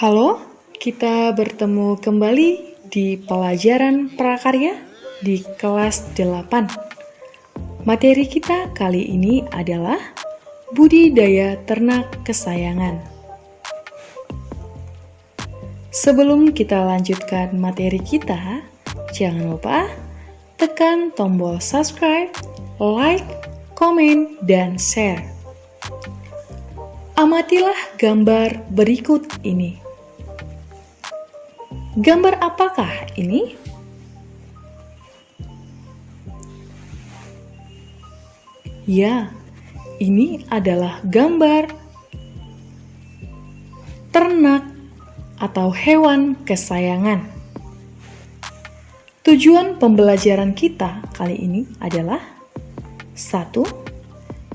Halo, kita bertemu kembali di pelajaran prakarya di kelas 8. Materi kita kali ini adalah budidaya ternak kesayangan. Sebelum kita lanjutkan materi kita, jangan lupa tekan tombol subscribe, like, komen, dan share. Amatilah gambar berikut ini. Gambar apakah ini? Ya, ini adalah gambar ternak atau hewan kesayangan. Tujuan pembelajaran kita kali ini adalah 1.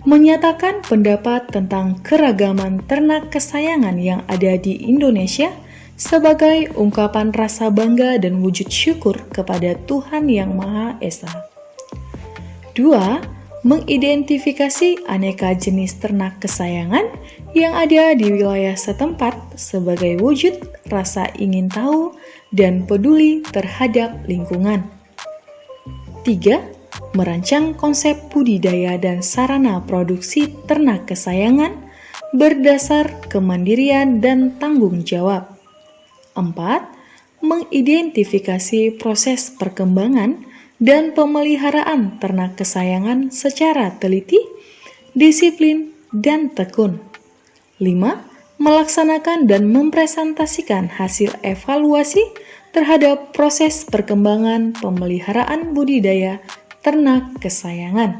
Menyatakan pendapat tentang keragaman ternak kesayangan yang ada di Indonesia sebagai ungkapan rasa bangga dan wujud syukur kepada Tuhan Yang Maha Esa. 2. Mengidentifikasi aneka jenis ternak kesayangan yang ada di wilayah setempat sebagai wujud rasa ingin tahu dan peduli terhadap lingkungan. 3. Merancang konsep budidaya dan sarana produksi ternak kesayangan berdasar kemandirian dan tanggung jawab. 4. Mengidentifikasi proses perkembangan dan pemeliharaan ternak kesayangan secara teliti, disiplin, dan tekun. 5. Melaksanakan dan mempresentasikan hasil evaluasi terhadap proses perkembangan pemeliharaan budidaya ternak kesayangan.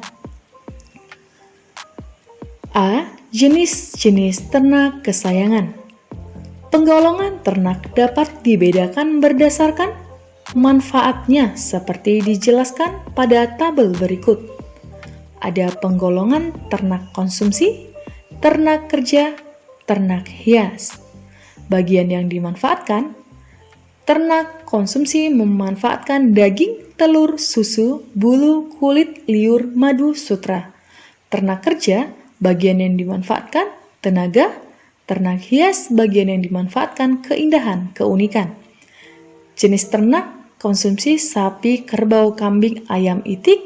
A. Jenis-jenis ternak kesayangan. Penggolongan ternak dapat dibedakan berdasarkan manfaatnya seperti dijelaskan pada tabel berikut. Ada penggolongan ternak konsumsi, ternak kerja, ternak hias. Bagian yang dimanfaatkan: ternak konsumsi memanfaatkan daging, telur, susu, bulu, kulit, liur, madu, sutra. Ternak kerja, bagian yang dimanfaatkan tenaga. Ternak hias, bagian yang dimanfaatkan keindahan, keunikan. Jenis ternak konsumsi: sapi, kerbau, kambing, ayam itik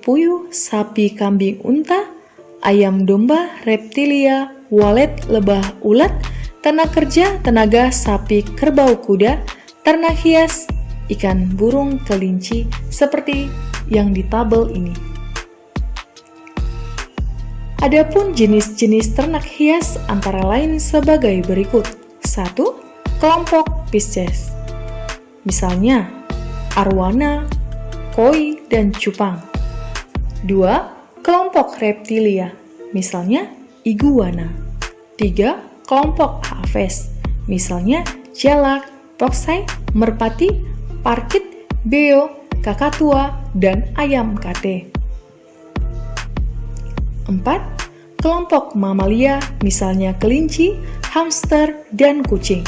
puyuh, sapi, kambing, unta, ayam domba, reptilia, walet, lebah, ulat. Ternak kerja, tenaga, sapi, kerbau, kuda. Ternak hias, ikan, burung, kelinci, seperti yang di tabel ini. Adapun jenis-jenis ternak hias antara lain sebagai berikut. 1. Kelompok Pisces. Misalnya, arwana, koi, dan cupang. 2. Kelompok reptilia. Misalnya, iguana. 3. Kelompok Aves. Misalnya, jalak, toksai, merpati, parkit, beo, kakatua, dan ayam kate. 4. Kelompok mamalia, misalnya kelinci, hamster, dan kucing.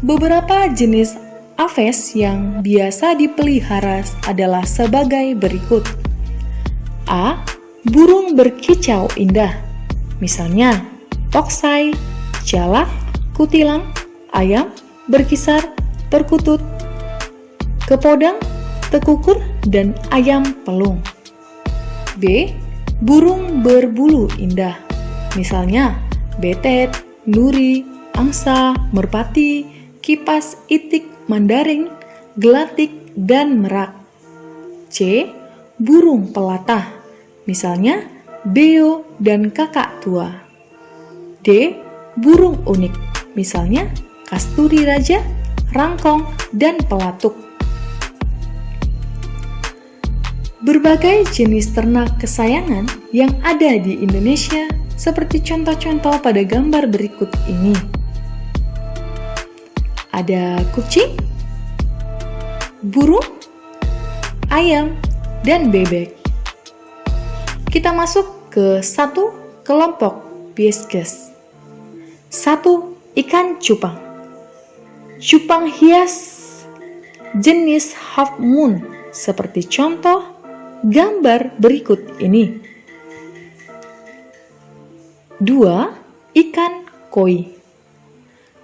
Beberapa jenis aves yang biasa dipelihara adalah sebagai berikut. A. Burung berkicau indah, misalnya toksai, jalak, kutilang, ayam, berkisar, perkutut, kepodang, tekukur, dan ayam pelung. B. Burung berbulu indah, misalnya betet, nuri, angsa, merpati, kipas, itik, mandaring, gelatik, dan merak. C. Burung pelatah, misalnya beo dan kakak tua. D. Burung unik, misalnya kasturi raja, rangkong, dan pelatuk. Berbagai jenis ternak kesayangan yang ada di Indonesia seperti contoh-contoh pada gambar berikut ini. Ada kucing, burung, ayam, dan bebek. Kita masuk ke 1 kelompok Pisces. 1. Ikan cupang. Cupang hias jenis half moon seperti contoh gambar berikut ini. 2. Ikan koi.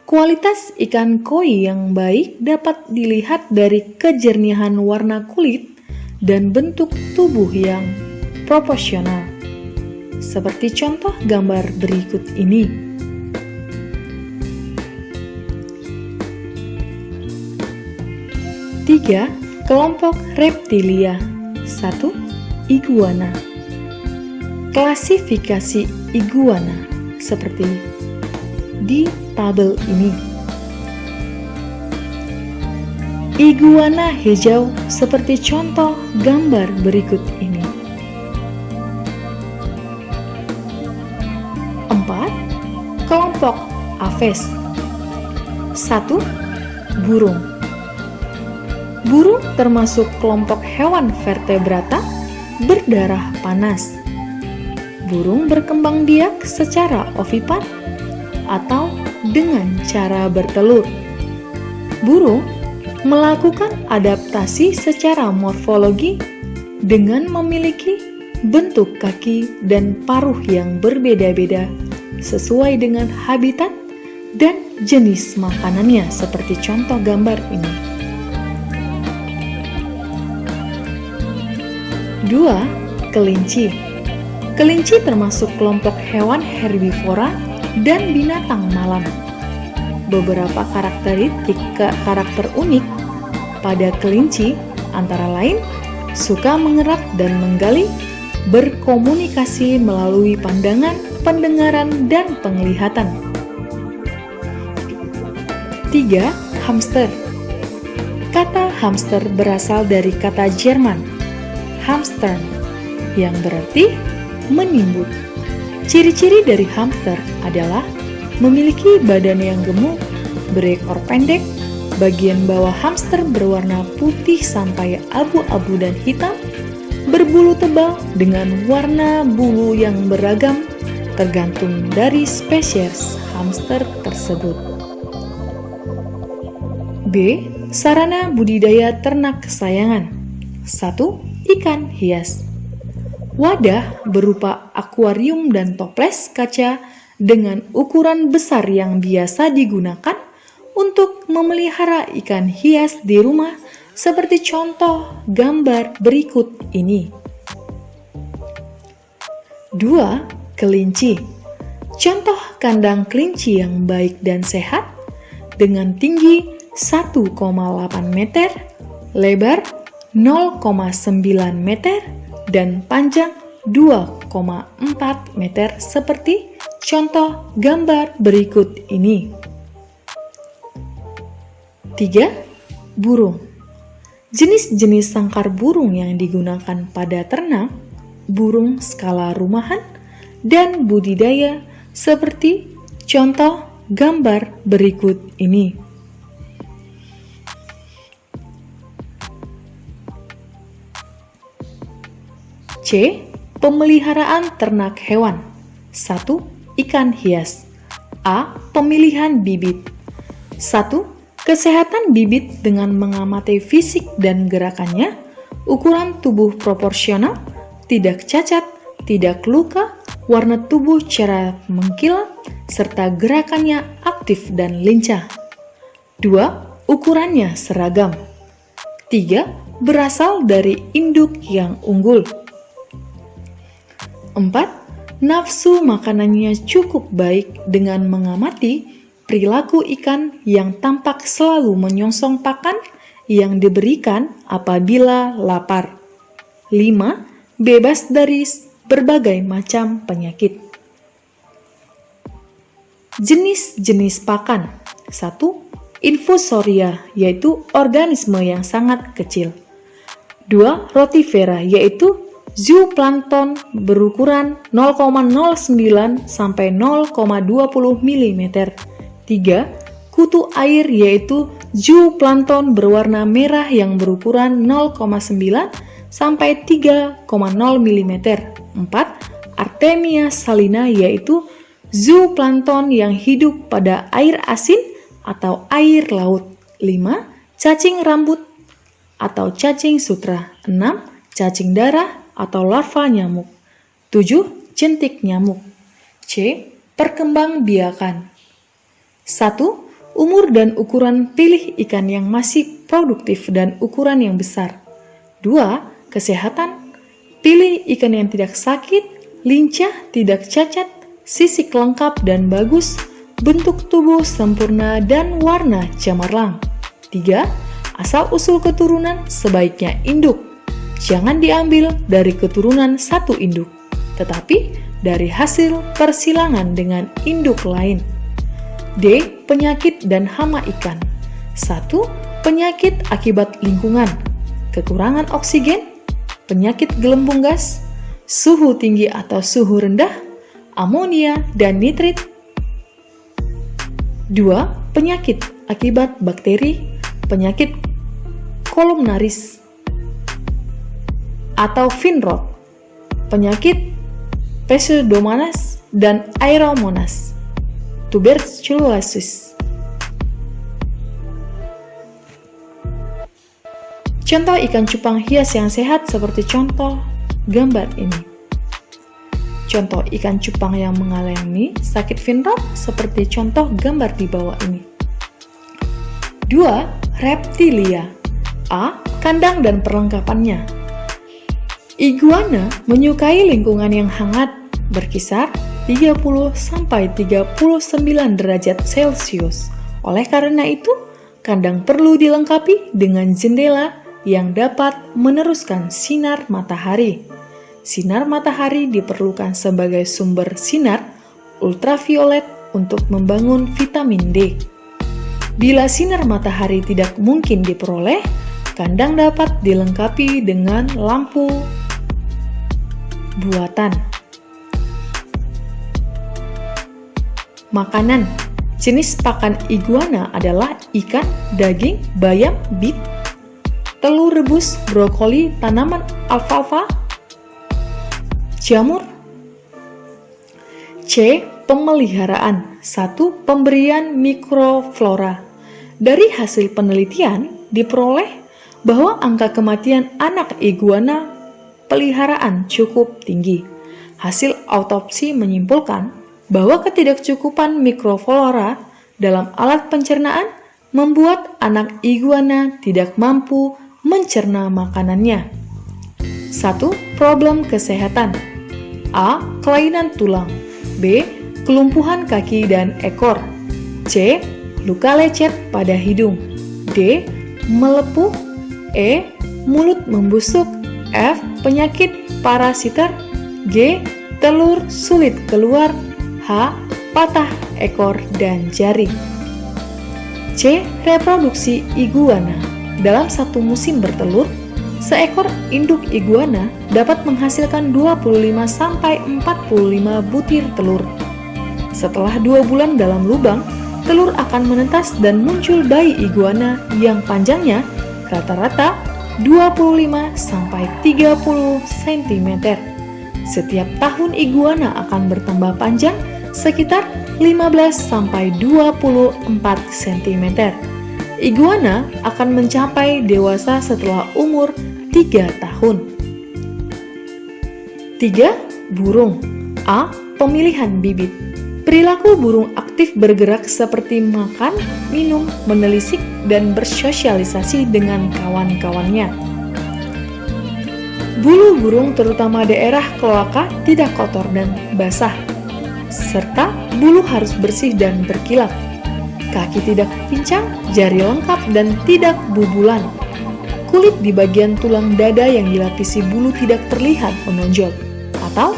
Kualitas ikan koi yang baik dapat dilihat dari kejernihan warna kulit dan bentuk tubuh yang proporsional. Seperti contoh gambar berikut ini. Tiga, kelompok reptilia. 1. Iguana. Klasifikasi iguana seperti di tabel ini. Iguana hijau seperti contoh gambar berikut ini. 4. Kelompok Aves. 1. Burung. Burung termasuk kelompok hewan vertebrata berdarah panas. Burung berkembang biak secara ovipar atau dengan cara bertelur. Burung melakukan adaptasi secara morfologi dengan memiliki bentuk kaki dan paruh yang berbeda-beda sesuai dengan habitat dan jenis makanannya seperti contoh gambar ini. 2. Kelinci. Kelinci termasuk kelompok hewan herbivora dan binatang malam. Beberapa karakter unik pada kelinci antara lain suka mengerak dan menggali, berkomunikasi melalui pandangan, pendengaran, dan penglihatan. 3. Hamster. Kata hamster berasal dari kata Jerman hamstern yang berarti menimbun. Ciri-ciri dari hamster adalah memiliki badan yang gemuk, berekor pendek, bagian bawah hamster berwarna putih sampai abu-abu dan hitam, berbulu tebal dengan warna bulu yang beragam tergantung dari spesies hamster tersebut. B. Sarana budidaya ternak kesayangan. 1. Ikan hias. Wadah berupa akuarium dan toples kaca dengan ukuran besar yang biasa digunakan untuk memelihara ikan hias di rumah seperti contoh gambar berikut ini. 2. Kelinci. Contoh kandang kelinci yang baik dan sehat dengan tinggi 1,8 meter, lebar 0,9 meter, dan panjang 2,4 meter seperti contoh gambar berikut ini. 3. Burung. Jenis-jenis sangkar burung yang digunakan pada ternak, burung skala rumahan, dan budidaya seperti contoh gambar berikut ini. C. Pemeliharaan ternak hewan. 1. Ikan hias. A. Pemilihan bibit. 1. Kesehatan bibit dengan mengamati fisik dan gerakannya, ukuran tubuh proporsional, tidak cacat, tidak luka, warna tubuh cerah mengkilat, serta gerakannya aktif dan lincah. 2. Ukurannya seragam. 3. Berasal dari induk yang unggul. 4. Nafsu makanannya cukup baik dengan mengamati perilaku ikan yang tampak selalu menyongsong pakan yang diberikan apabila lapar. 5. Bebas dari berbagai macam penyakit. Jenis-jenis pakan. 1. Infusoria, yaitu organisme yang sangat kecil. 2. Rotifera, yaitu zooplankton berukuran 0,09 sampai 0,20 mm. 3. Kutu air, yaitu zooplankton berwarna merah yang berukuran 0,9 sampai 3,0 mm. 4. Artemia salina, yaitu zooplankton yang hidup pada air asin atau air laut. 5. Cacing rambut atau cacing sutra. 6. Cacing darah atau larva nyamuk. 7. Jentik nyamuk. C. Perkembangbiakan. 1. Umur dan ukuran, pilih ikan yang masih produktif dan ukuran yang besar. 2. Kesehatan, pilih ikan yang tidak sakit, lincah, tidak cacat, sisik lengkap dan bagus, bentuk tubuh sempurna dan warna cemerlang. 3. Asal-usul keturunan, sebaiknya induk. Jangan diambil dari keturunan satu induk, tetapi dari hasil persilangan dengan induk lain. D. Penyakit dan hama ikan. 1. Penyakit akibat lingkungan, kekurangan oksigen, penyakit gelembung gas, suhu tinggi atau suhu rendah, amonia dan nitrit. 2. Penyakit akibat bakteri, penyakit kolumnaris atau fin rot, penyakit Pseudomonas dan Aeromonas, tuberculosis. Contoh ikan cupang hias yang sehat seperti contoh gambar ini. Contoh ikan cupang yang mengalami sakit fin rot seperti contoh gambar di bawah ini. 2. Reptilia. A. Kandang dan perlengkapannya. Iguana menyukai lingkungan yang hangat, berkisar 30-39 derajat Celcius. Oleh karena itu, kandang perlu dilengkapi dengan jendela yang dapat meneruskan sinar matahari. Sinar matahari diperlukan sebagai sumber sinar ultraviolet untuk membangun vitamin D. Bila sinar matahari tidak mungkin diperoleh, kandang dapat dilengkapi dengan lampu buatan. Makanan. Jenis pakan iguana adalah ikan, daging, bayam, beet, telur rebus, brokoli, tanaman alfalfa, jamur. C. Pemeliharaan. 1. Pemberian mikroflora. Dari hasil penelitian diperoleh bahwa angka kematian anak iguana peliharaan cukup tinggi. Hasil autopsi menyimpulkan bahwa ketidakcukupan mikroflora dalam alat pencernaan membuat anak iguana tidak mampu mencerna makanannya. 1. Problem kesehatan. A. Kelainan tulang. B. Kelumpuhan kaki dan ekor. C. Luka lecet pada hidung. D. Melepuh. E. Mulut membusuk. F. Penyakit parasiter. G. Telur sulit keluar. H. Patah ekor dan jari. C. Reproduksi iguana. Dalam satu musim bertelur, seekor induk iguana dapat menghasilkan 25-45 butir telur. Setelah 2 bulan dalam lubang, telur akan menetas dan muncul bayi iguana yang panjangnya rata-rata 25-30 cm. Setiap tahun iguana akan bertambah panjang sekitar 15-24 cm. Iguana akan mencapai dewasa setelah umur 3 tahun. 3. Burung. A. Pemilihan bibit. Perilaku burung aktif bergerak seperti makan, minum, menelisik, dan bersosialisasi dengan kawan-kawannya. Bulu burung terutama daerah kloaka tidak kotor dan basah, serta bulu harus bersih dan berkilat. Kaki tidak pincang, jari lengkap dan tidak bubulan. Kulit di bagian tulang dada yang dilapisi bulu tidak terlihat menonjol atau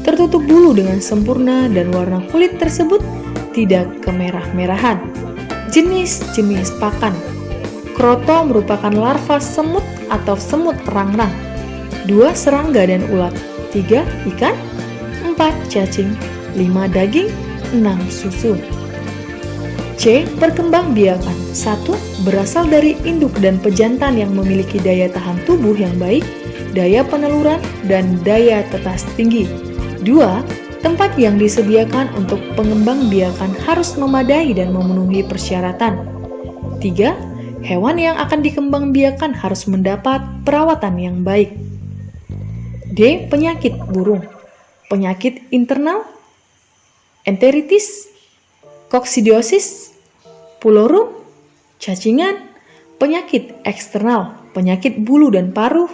tertutup bulu dengan sempurna dan warna kulit tersebut tidak kemerah-merahan. Jenis-jenis pakan. Kroto merupakan larva semut atau semut rangrang. 2. Serangga dan ulat. 3. Ikan. 4. Cacing. 5. Daging. 6. Susu. C. Perkembangbiakan. 1. Berasal dari induk dan pejantan yang memiliki daya tahan tubuh yang baik, daya peneluran, dan daya tetas tinggi. 2. Tempat yang disediakan untuk pengembangbiakan harus memadai dan memenuhi persyaratan. 3. Hewan yang akan dikembangbiakan harus mendapat perawatan yang baik. D. Penyakit burung. Penyakit internal, enteritis, koksidiosis, pulorum, cacingan, penyakit eksternal, penyakit bulu dan paruh,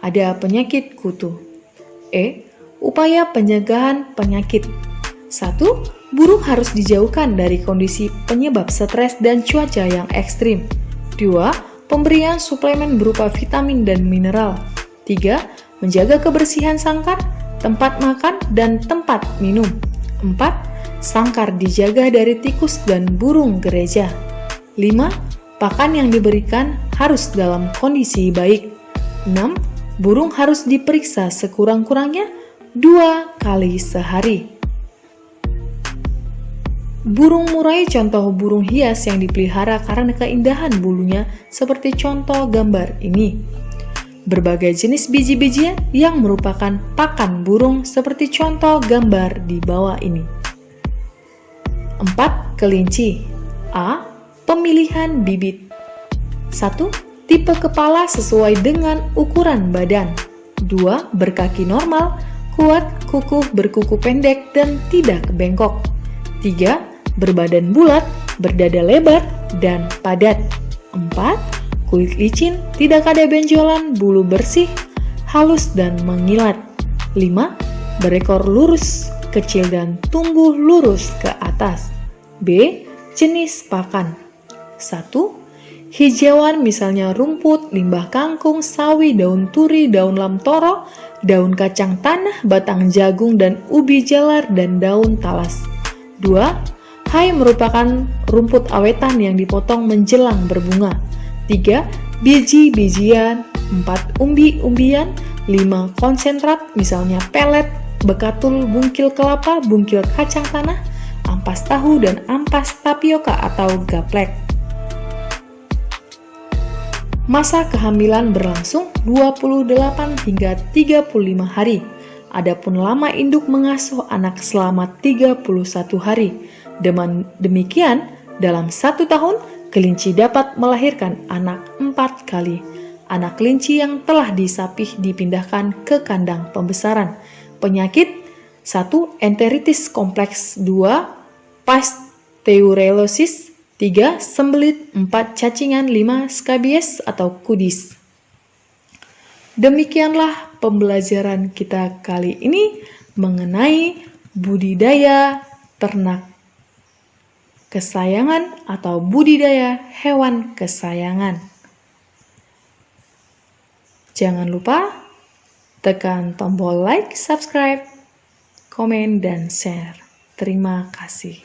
ada penyakit kutu. Upaya pencegahan penyakit. 1. Burung harus dijauhkan dari kondisi penyebab stres dan cuaca yang ekstrim. 2. Pemberian suplemen berupa vitamin dan mineral. 3. Menjaga kebersihan sangkar, tempat makan, dan tempat minum. 4. Sangkar dijaga dari tikus dan burung gereja. 5. Pakan yang diberikan harus dalam kondisi baik. 6. Burung harus diperiksa sekurang-kurangnya 2 kali sehari. Burung murai contoh burung hias yang dipelihara karena keindahan bulunya seperti contoh gambar ini. Berbagai jenis biji-bijian yang merupakan pakan burung seperti contoh gambar di bawah ini. 4. Kelinci. A. Pemilihan bibit. 1. Tipe kepala sesuai dengan ukuran badan. 2. Berkaki normal, kuat, kukuh, berkuku pendek, dan tidak bengkok. 3. Berbadan bulat, berdada lebar, dan padat. 4. Kulit licin, tidak ada benjolan, bulu bersih, halus, dan mengilat. 5. Berekor lurus, kecil, dan tumbuh lurus ke atas. B. Jenis pakan. 1. Hijauan misalnya rumput, limbah kangkung, sawi, daun turi, daun lamtoro, daun kacang tanah, batang jagung dan ubi jalar, dan daun talas. 2. Hai merupakan rumput awetan yang dipotong menjelang berbunga. 3. Biji-bijian. 4. Umbi-umbian. 5. Konsentrat misalnya pelet, bekatul, bungkil kelapa, bungkil kacang tanah, ampas tahu, dan ampas tapioka atau gaplek. Masa kehamilan berlangsung 28 hingga 35 hari. Adapun lama induk mengasuh anak selama 31 hari. Demikian, dalam 1 tahun, kelinci dapat melahirkan anak 4 kali. Anak kelinci yang telah disapih dipindahkan ke kandang pembesaran. Penyakit: 1. Enteritis kompleks. 2. Pasteurosis. 3. Sembelit. 4. Cacingan. 5. Skabies atau kudis. Demikianlah pembelajaran kita kali ini mengenai budidaya ternak kesayangan atau budidaya hewan kesayangan. Jangan lupa tekan tombol like, subscribe, komen, dan share. Terima kasih.